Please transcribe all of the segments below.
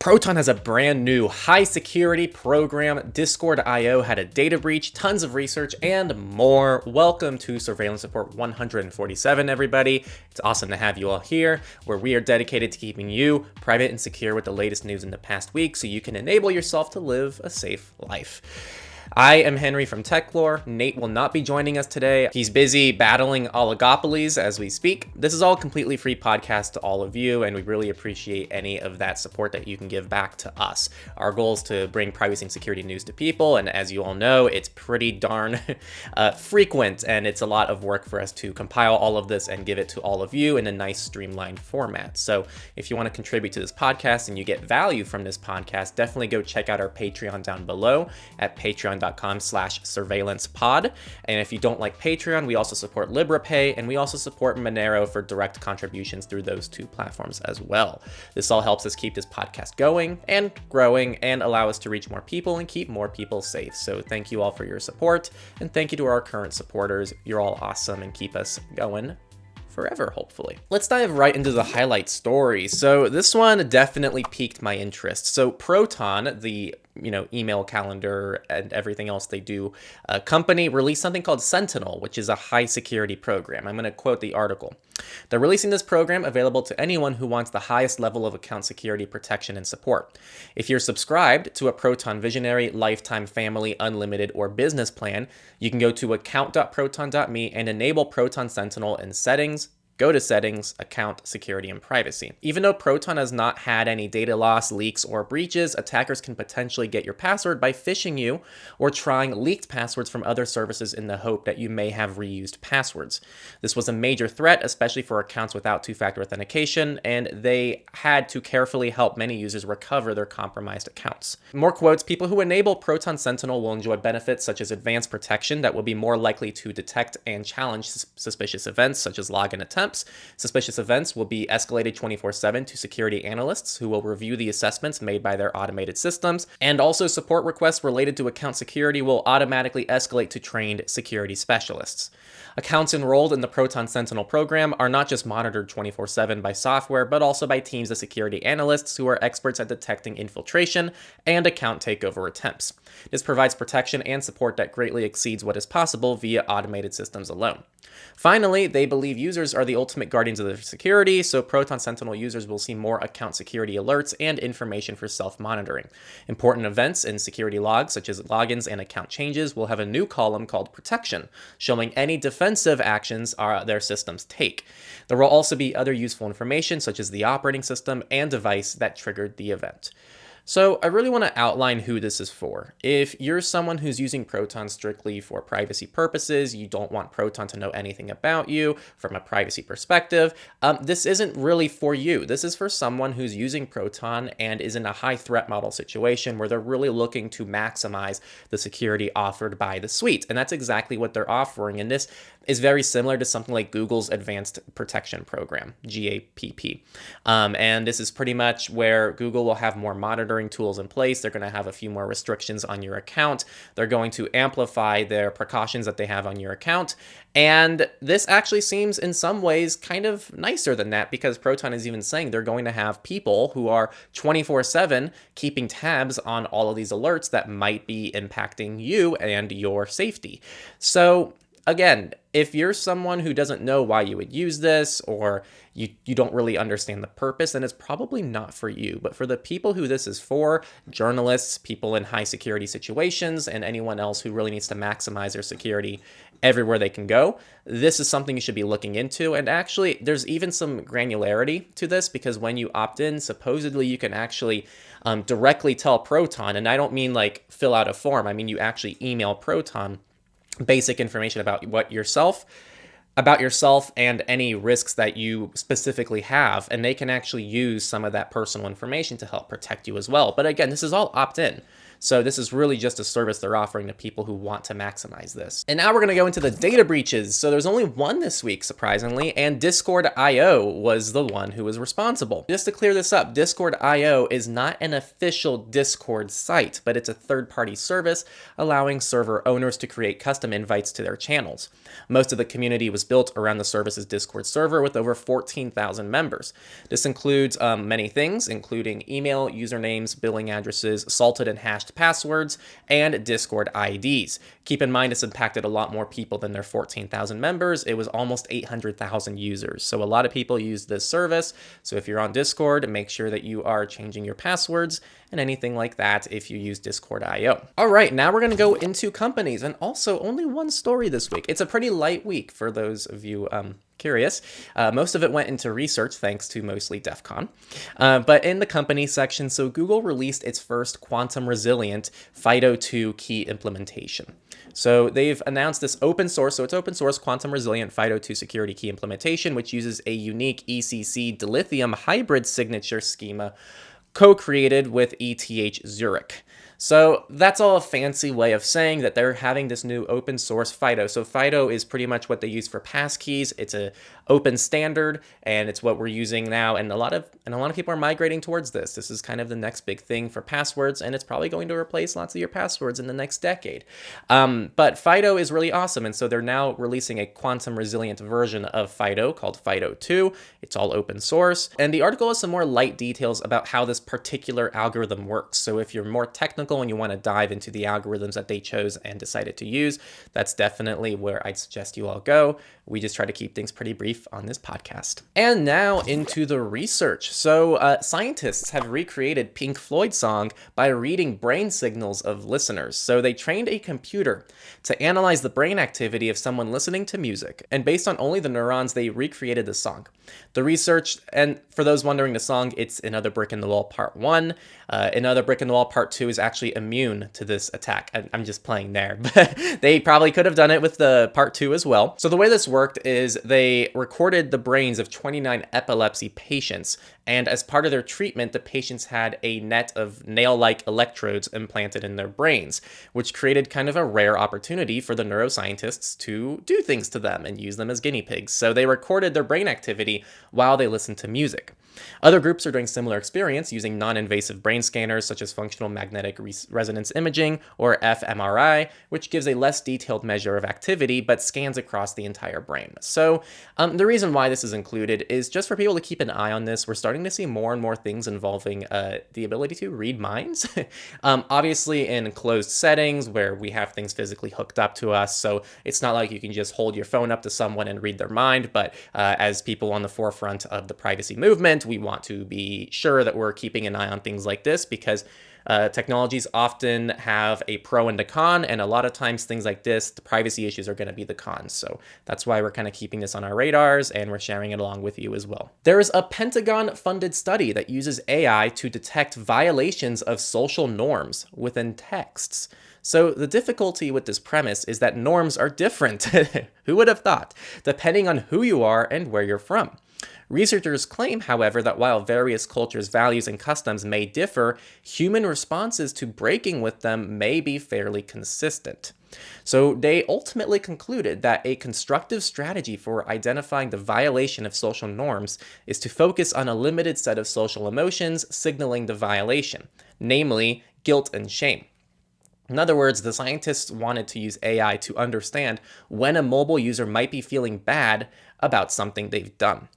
Proton has a brand new high security program. Discord.io had a data breach, tons of research, and more. Welcome to Surveillance Report 147, everybody. It's awesome to have you all here, where we are dedicated to keeping you private and secure with the latest news in the past week so you can enable yourself to live a safe life. I am Henry from Techlore. Nate will not be joining us today. He's busy battling oligopolies as we speak. This is all a completely free podcast to all of you, and we really appreciate any of that support that you can give back to us. Our goal is to bring privacy and security news to people, and as you all know, it's pretty darn frequent, and it's a lot of work for us to compile all of this and give it to all of you in a nice streamlined format. So if you want to contribute to this podcast and you get value from this podcast, definitely go check out our Patreon down below at patreon.com/surveillancepod. And if you don't like Patreon, we also support LibraPay, and we also support Monero for direct contributions through those two platforms as well. This all helps us keep this podcast going and growing and allow us to reach more people and keep more people safe. So thank you all for your support, and thank you to our current supporters. You're all awesome and keep us going forever, hopefully. Let's dive right into the highlight story. So this one definitely piqued my interest. So Proton, the email calendar and everything else they do, company released something called Sentinel, which is a high security program. I'm going to quote the article. They're releasing this program available to anyone who wants the highest level of account security protection and support. If you're subscribed to a Proton Visionary, Lifetime, Family, Unlimited, or Business plan, you can go to account.proton.me and enable Proton Sentinel in Settings. Go to Settings, Account, Security, and Privacy. Even though Proton has not had any data loss, leaks, or breaches, attackers can potentially get your password by phishing you or trying leaked passwords from other services in the hope that you may have reused passwords. This was a major threat, especially for accounts without two-factor authentication, and they had to carefully help many users recover their compromised accounts. More quotes: people who enable Proton Sentinel will enjoy benefits such as advanced protection that will be more likely to detect and challenge suspicious events such as login attempts. Suspicious events will be escalated 24/7 to security analysts who will review the assessments made by their automated systems, and also support requests related to account security will automatically escalate to trained security specialists. Accounts enrolled in the Proton Sentinel program are not just monitored 24/7 by software, but also by teams of security analysts who are experts at detecting infiltration and account takeover attempts. This provides protection and support that greatly exceeds what is possible via automated systems alone. Finally, they believe users are the ultimate guardians of their security, so Proton Sentinel users will see more account security alerts and information for self-monitoring. Important events in security logs, such as logins and account changes, will have a new column called Protection, showing any defensive actions their systems take. There will also be other useful information, such as the operating system and device that triggered the event. So I really want to outline who this is for. If you're someone who's using Proton strictly for privacy purposes, you don't want Proton to know anything about you from a privacy perspective, this isn't really for you. This is for someone who's using Proton and is in a high threat model situation where they're really looking to maximize the security offered by the suite. And that's exactly what they're offering. And this is very similar to something like Google's Advanced Protection Program, GAPP. And this is pretty much where Google will have more monitoring tools in place. They're going to have a few more restrictions on your account. They're going to amplify their precautions that they have on your account. And this actually seems in some ways kind of nicer than that, because Proton is even saying they're going to have people who are 24/7 keeping tabs on all of these alerts that might be impacting you and your safety. So again, if you're someone who doesn't know why you would use this, or you don't really understand the purpose, then it's probably not for you. But for the people who this is for, journalists, people in high security situations, and anyone else who really needs to maximize their security everywhere they can go, this is something you should be looking into. And actually, there's even some granularity to this, because when you opt in, supposedly you can actually directly tell Proton, and I don't mean like fill out a form, I mean you actually email Proton basic information about yourself and any risks that you specifically have, and they can actually use some of that personal information to help protect you as well. But again, this is all opt-in. So this is really just a service they're offering to people who want to maximize this. And now we're going to go into the data breaches. So there's only one this week, surprisingly, and Discord.io was the one who was responsible. Just to clear this up, Discord.io is not an official Discord site, but it's a third-party service allowing server owners to create custom invites to their channels. Most of the community was was built around the service's Discord server with over 14,000 members. This includes many things, including email, usernames, billing addresses, salted and hashed passwords, and Discord IDs. Keep in mind, this impacted a lot more people than their 14,000 members. It was almost 800,000 users. So a lot of people use this service. So if you're on Discord, make sure that you are changing your passwords and anything like that if you use Discord.io. All right, now we're going to go into companies, and also only one story this week. It's a pretty light week for those of you curious. Most of it went into research, thanks to mostly DEF CON. But in the company section, so Google released its first quantum resilient FIDO2 key implementation. So they've announced this open source, so it's open source quantum resilient FIDO2 security key implementation, which uses a unique ECC dilithium hybrid signature schema co-created with ETH Zurich. So that's all a fancy way of saying that they're having this new open source FIDO. So FIDO is pretty much what they use for passkeys. It's a open standard, and it's what we're using now. And a lot of people are migrating towards this. This is kind of the next big thing for passwords, and it's probably going to replace lots of your passwords in the next decade. But FIDO is really awesome, and so they're now releasing a quantum resilient version of FIDO called FIDO2. It's all open source, and the article has some more light details about how this particular algorithm works. So if you're more technical and you want to dive into the algorithms that they chose and decided to use, that's definitely where I'd suggest you all go. We just try to keep things pretty brief on this podcast. And now into the research. So scientists have recreated Pink Floyd song by reading brain signals of listeners. So they trained a computer to analyze the brain activity of someone listening to music. And based on only the neurons, they recreated the song. The research, and for those wondering the song, it's Another Brick in the Wall Part 1. Another Brick in the Wall Part 2 is actually immune to this attack. I'm just playing there, but they probably could have done it with the Part 2 as well. So the way this worked is they recorded the brains of 29 epilepsy patients, and as part of their treatment, the patients had a net of nail-like electrodes implanted in their brains, which created kind of a rare opportunity for the neuroscientists to do things to them and use them as guinea pigs. So they recorded their brain activity while they listened to music. Other groups are doing similar experiments using non-invasive brain scanners such as functional magnetic resonance imaging, or fMRI, which gives a less detailed measure of activity but scans across the entire brain. So the reason why this is included is just for people to keep an eye on this. We're starting to see more and more things involving the ability to read minds. Obviously in closed settings where we have things physically hooked up to us, so it's not like you can just hold your phone up to someone and read their mind, but as people on the forefront of the privacy movement, we want to be sure that we're keeping an eye on things like this, because technologies often have a pro and a con, and a lot of times things like this, the privacy issues are going to be the cons. So that's why we're kind of keeping this on our radars, and we're sharing it along with you as well. There is a Pentagon-funded study that uses AI to detect violations of social norms within texts. So the difficulty with this premise is that norms are different, who would have thought, depending on who you are and where you're from. Researchers claim, however, that while various cultures' values and customs may differ, human responses to breaking with them may be fairly consistent. So they ultimately concluded that a constructive strategy for identifying the violation of social norms is to focus on a limited set of social emotions signaling the violation, namely guilt and shame. In other words, the scientists wanted to use AI to understand when a mobile user might be feeling bad about something they've done.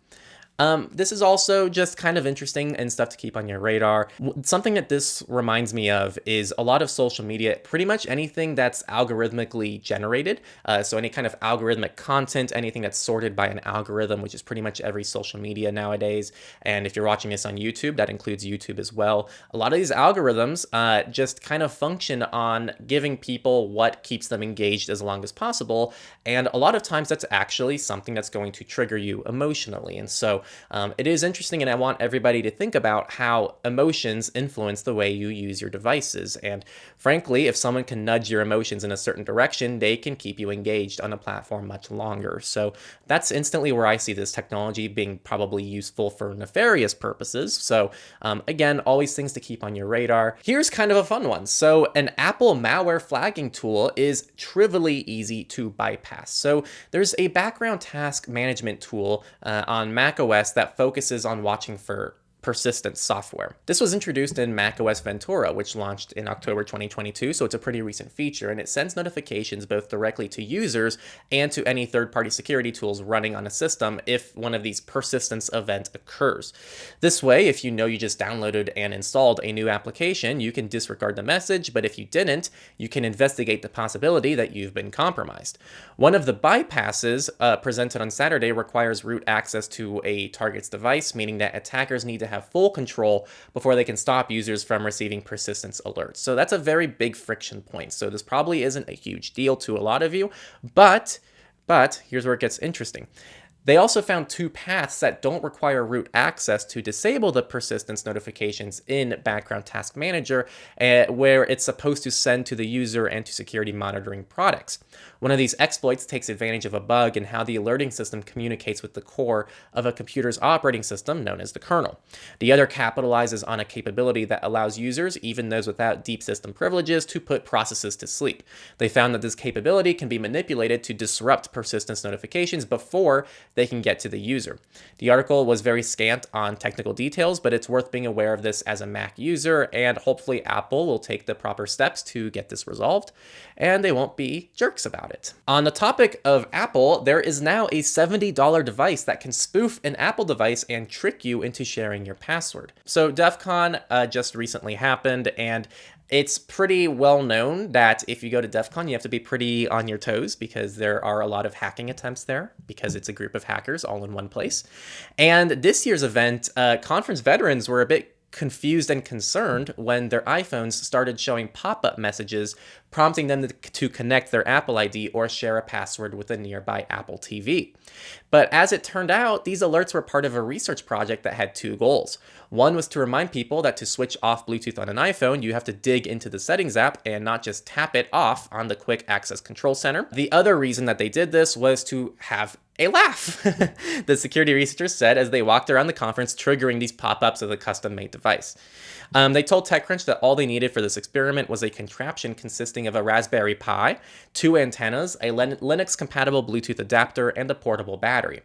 This is also just kind of interesting and stuff to keep on your radar. Something that this reminds me of is a lot of social media, pretty much anything that's algorithmically generated. So any kind of algorithmic content, anything that's sorted by an algorithm, which is pretty much every social media nowadays. And if you're watching this on YouTube, that includes YouTube as well. A lot of these algorithms just kind of function on giving people what keeps them engaged as long as possible. And a lot of times that's actually something that's going to trigger you emotionally. And so it is interesting, and I want everybody to think about how emotions influence the way you use your devices. And frankly, if someone can nudge your emotions in a certain direction, they can keep you engaged on a platform much longer. So that's instantly where I see this technology being probably useful for nefarious purposes. So again, always things to keep on your radar. Here's kind of a fun one. So an Apple malware flagging tool is trivially easy to bypass. So there's a background task management tool on macOS that focuses on watching for persistent software. This was introduced in macOS Ventura, which launched in October 2022, so it's a pretty recent feature, and it sends notifications both directly to users and to any third-party security tools running on a system if one of these persistence event occurs. This way, if you know you just downloaded and installed a new application, you can disregard the message, but if you didn't, you can investigate the possibility that you've been compromised. One of the bypasses presented on Saturday requires root access to a target's device, meaning that attackers need to have full control before they can stop users from receiving persistence alerts. So that's a very big friction point. So this probably isn't a huge deal to a lot of you, but here's where it gets interesting. They also found two paths that don't require root access to disable the persistence notifications in Background Task Manager, where it's supposed to send to the user and to security monitoring products. One of these exploits takes advantage of a bug in how the alerting system communicates with the core of a computer's operating system, known as the kernel. The other capitalizes on a capability that allows users, even those without deep system privileges, to put processes to sleep. They found that this capability can be manipulated to disrupt persistence notifications before they can get to the user. The article was very scant on technical details, but it's worth being aware of this as a Mac user, and hopefully Apple will take the proper steps to get this resolved, and they won't be jerks about it. On the topic of Apple, there is now a $70 device that can spoof an Apple device and trick you into sharing your password. So DEF CON just recently happened, and it's pretty well known that if you go to DEF CON, you have to be pretty on your toes because there are a lot of hacking attempts there because it's a group of hackers all in one place. And this year's event, conference veterans were a bit confused and concerned when their iPhones started showing pop-up messages prompting them to connect their Apple ID or share a password with a nearby Apple TV. But as it turned out, these alerts were part of a research project that had two goals. One was to remind people that to switch off Bluetooth on an iPhone, you have to dig into the settings app and not just tap it off on the quick access control center. The other reason that they did this was to have a laugh, the security researchers said as they walked around the conference triggering these pop-ups of the custom-made device. They told TechCrunch that all they needed for this experiment was a contraption consisting of a Raspberry Pi, two antennas, a Linux-compatible Bluetooth adapter, and a portable battery.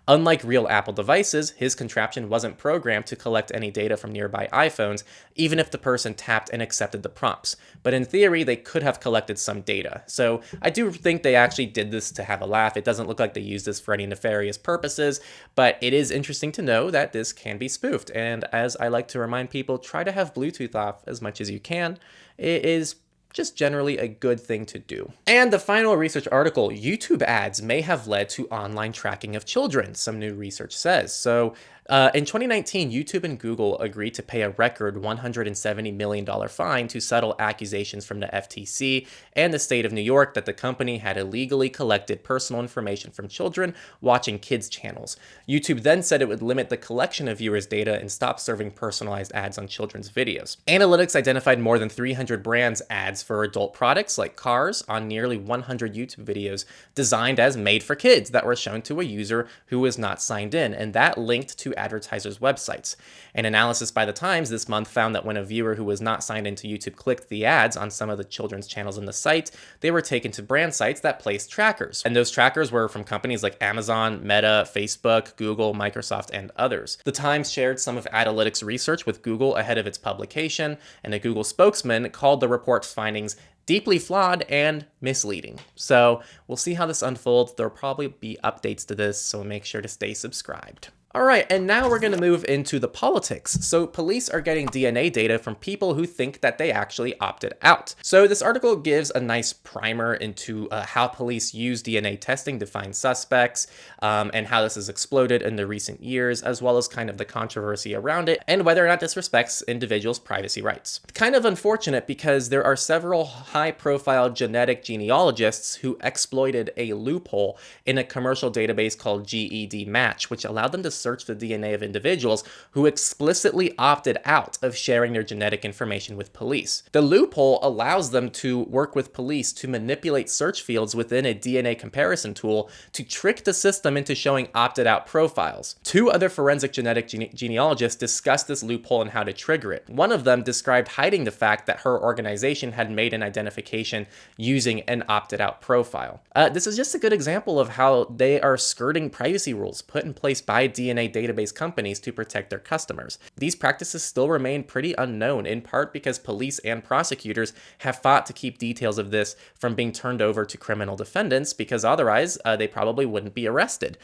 Unlike real Apple devices, his contraption wasn't programmed to collect any data from nearby iPhones, even if the person tapped and accepted the prompts. But in theory, they could have collected some data. So I do think they actually did this to have a laugh. It doesn't look like they used this for any nefarious purposes, but it is interesting to know that this can be spoofed. And as I like to remind people, try to have Bluetooth off as much as you can. It is just generally a good thing to do. And the final research article, YouTube ads may have led to online tracking of children, some new research says. So in 2019, YouTube and Google agreed to pay a record $170 million fine to settle accusations from the FTC and the state of New York that the company had illegally collected personal information from children watching kids' channels. YouTube then said it would limit the collection of viewers' data and stop serving personalized ads on children's videos. Analytics identified more than 300 brands ads for adult products like cars on nearly 100 YouTube videos designed as made for kids that were shown to a user who was not signed in, and that linked to advertisers' websites. An analysis by The Times this month found that when a viewer who was not signed into YouTube clicked the ads on some of the children's channels in the site, they were taken to brand sites that placed trackers. And those trackers were from companies like Amazon, Meta, Facebook, Google, Microsoft, and others. The Times shared some of Analytics research with Google ahead of its publication, and a Google spokesman called the report's findings deeply flawed and misleading. So we'll see how this unfolds. There'll probably be updates to this, so make sure to stay subscribed. All right, and now we're going to move into the politics. So police are getting DNA data from people who think that they actually opted out. So this article gives a nice primer into how police use DNA testing to find suspects and how this has exploded in the recent years, as well as kind of the controversy around it and whether or not this respects individuals' privacy rights. Kind of unfortunate because there are several high-profile genetic genealogists who exploited a loophole in a commercial database called GED Match, which allowed them to search the DNA of individuals who explicitly opted out of sharing their genetic information with police. The loophole allows them to work with police to manipulate search fields within a DNA comparison tool to trick the system into showing opted out profiles. Two other forensic genetic genealogists discussed this loophole and how to trigger it. One of them described hiding the fact that her organization had made an identification using an opted out profile. This is just a good example of how they are skirting privacy rules put in place by DNA DNA database companies to protect their customers. These practices still remain pretty unknown, in part because police and prosecutors have fought to keep details of this from being turned over to criminal defendants, because otherwise they probably wouldn't be arrested.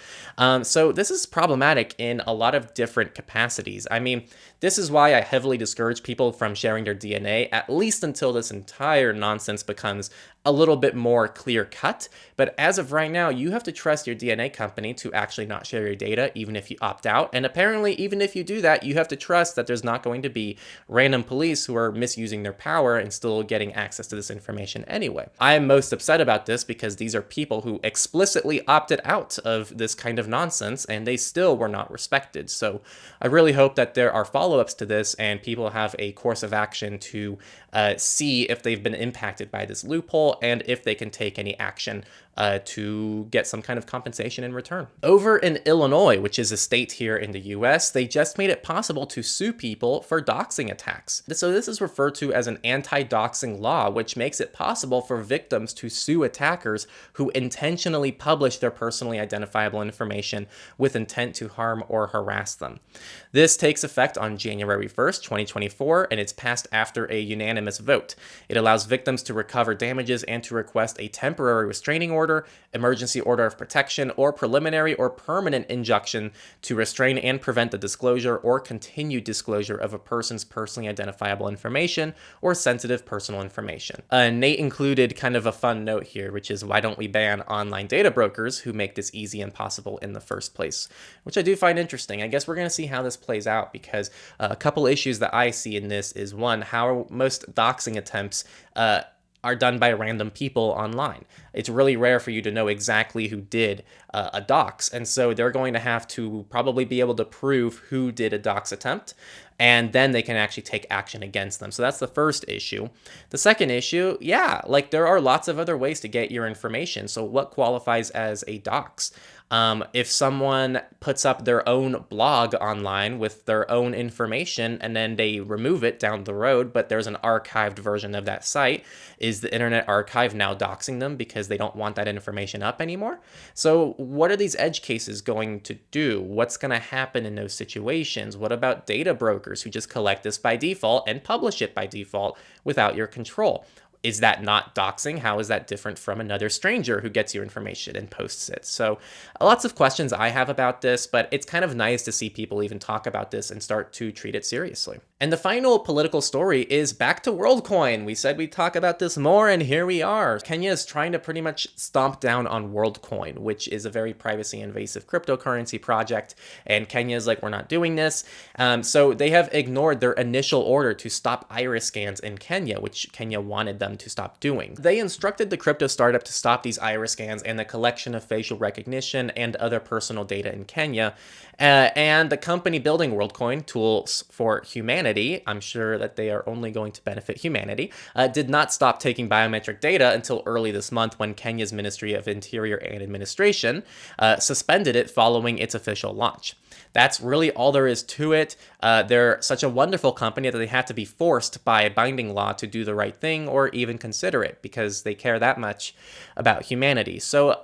So this is problematic in a lot of different capacities. I mean, this is why I heavily discourage people from sharing their DNA, at least until this entire nonsense becomes a little bit more clear cut. But as of right now, you have to trust your DNA company to actually not share your data, even if you opt out. And apparently, even if you do that, you have to trust that there's not going to be random police who are misusing their power and still getting access to this information anyway. I am most upset about this because these are people who explicitly opted out of this kind of nonsense, and they still were not respected. So I really hope that there are follow-ups to this and people have a course of action to see if they've been impacted by this loophole and if they can take any action to get some kind of compensation in return. Over in Illinois, which is a state here in the US, they just made it possible to sue people for doxing attacks. So this is referred to as an anti-doxing law, which makes it possible for victims to sue attackers who intentionally publish their personally identifiable information with intent to harm or harass them. This takes effect on January 1st, 2024, and it's passed after a unanimous vote. It allows victims to recover damages and to request a temporary restraining order, emergency order of protection, or preliminary or permanent injunction to restrain and prevent the disclosure or continued disclosure of a person's personally identifiable information or sensitive personal information. Nate included kind of a fun note here, which is, why don't we ban online data brokers who make this easy and possible in the first place? Which I do find interesting. I guess we're going to see how this plays out, because a couple issues that I see in this is, one, how most doxing attempts are done by random people online. It's really rare for you to know exactly who did a dox, and so they're going to have to probably be able to prove who did a dox attempt, and then they can actually take action against them. So that's the first issue. The second issue, yeah, like there are lots of other ways to get your information. So what qualifies as a dox? If someone puts up their own blog online with their own information and then they remove it down the road, but there's an archived version of that site, is the Internet Archive now doxing them because they don't want that information up anymore? So what are these edge cases going to do? What's going to happen in those situations? What about data brokers who just collect this by default and publish it by default without your control? Is that not doxing? How is that different from another stranger who gets your information and posts it? So lots of questions I have about this, but it's kind of nice to see people even talk about this and start to treat it seriously. And the final political story is back to WorldCoin. We said we'd talk about this more, and here we are. Kenya is trying to pretty much stomp down on WorldCoin, which is a very privacy invasive cryptocurrency project, and Kenya is like, we're not doing this. So they have ignored their initial order to stop iris scans in Kenya, which Kenya wanted them to stop doing. They instructed the crypto startup to stop these iris scans and the collection of facial recognition and other personal data in Kenya. And the company building WorldCoin, Tools for Humanity, I'm sure that they are only going to benefit humanity, did not stop taking biometric data until early this month, when Kenya's Ministry of Interior and Administration suspended it following its official launch. That's really all there is to it. They're such a wonderful company that they have to be forced by a binding law to do the right thing or even consider it, because they care that much about humanity. So,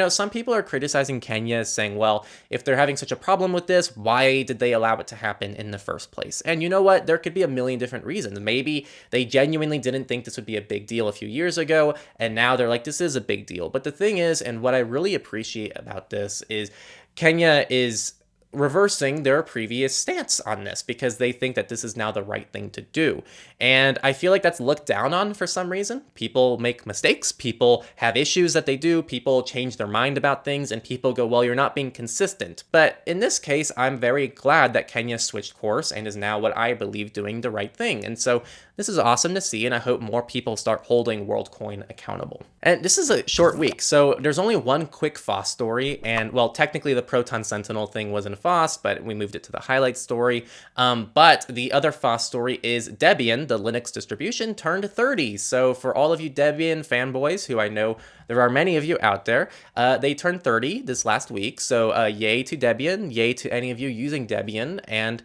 some people are criticizing Kenya, saying, well, if they're having such a problem with this, why did they allow it to happen in the first place? And you know what? There could be a million different reasons. Maybe they genuinely didn't think this would be a big deal a few years ago, and now they're like, this is a big deal. But the thing is, and what I really appreciate about this is, Kenya is reversing their previous stance on this, because they think that this is now the right thing to do. And I feel like that's looked down on for some reason. People make mistakes, people have issues that they do, people change their mind about things, and people go, well, you're not being consistent. But in this case, I'm very glad that Kenya switched course and is now what I believe doing the right thing. And so this is awesome to see, and I hope more people start holding WorldCoin accountable. And this is a short week, so there's only one quick FOSS story, and well, technically the Proton Sentinel thing was in FOSS, but we moved it to the highlight story. But the other FOSS story is Debian, the Linux distribution, turned 30. So for all of you Debian fanboys, who I know there are many of you out there, they turned 30 this last week. So yay to Debian, yay to any of you using Debian. And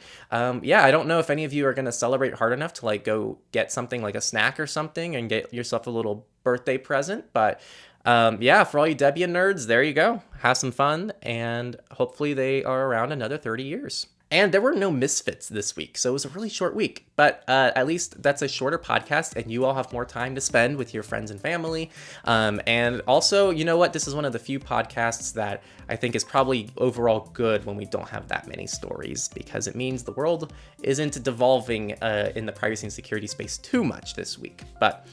yeah, I don't know if any of you are going to celebrate hard enough to like go get something like a snack or something and get yourself a little birthday present. But yeah, for all you Debian nerds, there you go. Have some fun, and hopefully they are around another 30 years. And there were no misfits this week, so it was a really short week. But at least that's a shorter podcast, and you all have more time to spend with your friends and family. And also, you know what? This is one of the few podcasts that I think is probably overall good when we don't have that many stories, because it means the world isn't devolving in the privacy and security space too much this week. But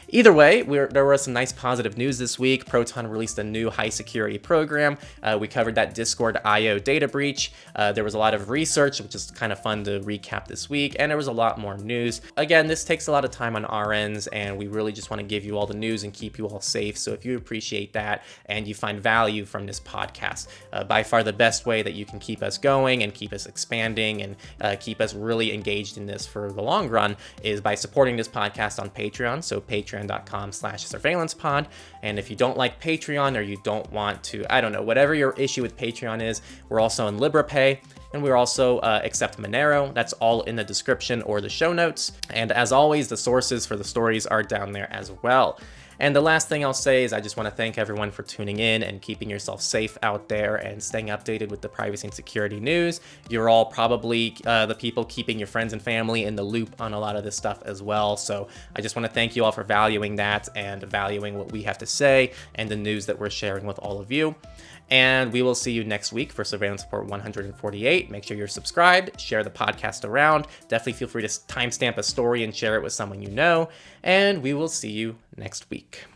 either way, there was some nice positive news this week. Proton released a new high security program. We covered that Discord IO data breach. There was a lot of research, which is kind of fun to recap this week, and there was a lot more news. Again, this takes a lot of time on our ends, and we really just want to give you all the news and keep you all safe. So if you appreciate that and you find value from this podcast, by far the best way that you can keep us going and keep us expanding and keep us really engaged in this for the long run is by supporting this podcast on Patreon. So patreon.com/surveillancepod. And if you don't like Patreon, or you don't want to, I don't know, whatever your issue with Patreon is, we're also on LibraPay. And we also accept Monero. That's all in the description or the show notes. And as always, the sources for the stories are down there as well. And the last thing I'll say is I just want to thank everyone for tuning in and keeping yourself safe out there and staying updated with the privacy and security news. You're all probably the people keeping your friends and family in the loop on a lot of this stuff as well. So I just want to thank you all for valuing that and valuing what we have to say and the news that we're sharing with all of you. And we will see you next week for Surveillance Report 148. Make sure you're subscribed, share the podcast around. Definitely feel free to timestamp a story and share it with someone you know. And we will see you next week.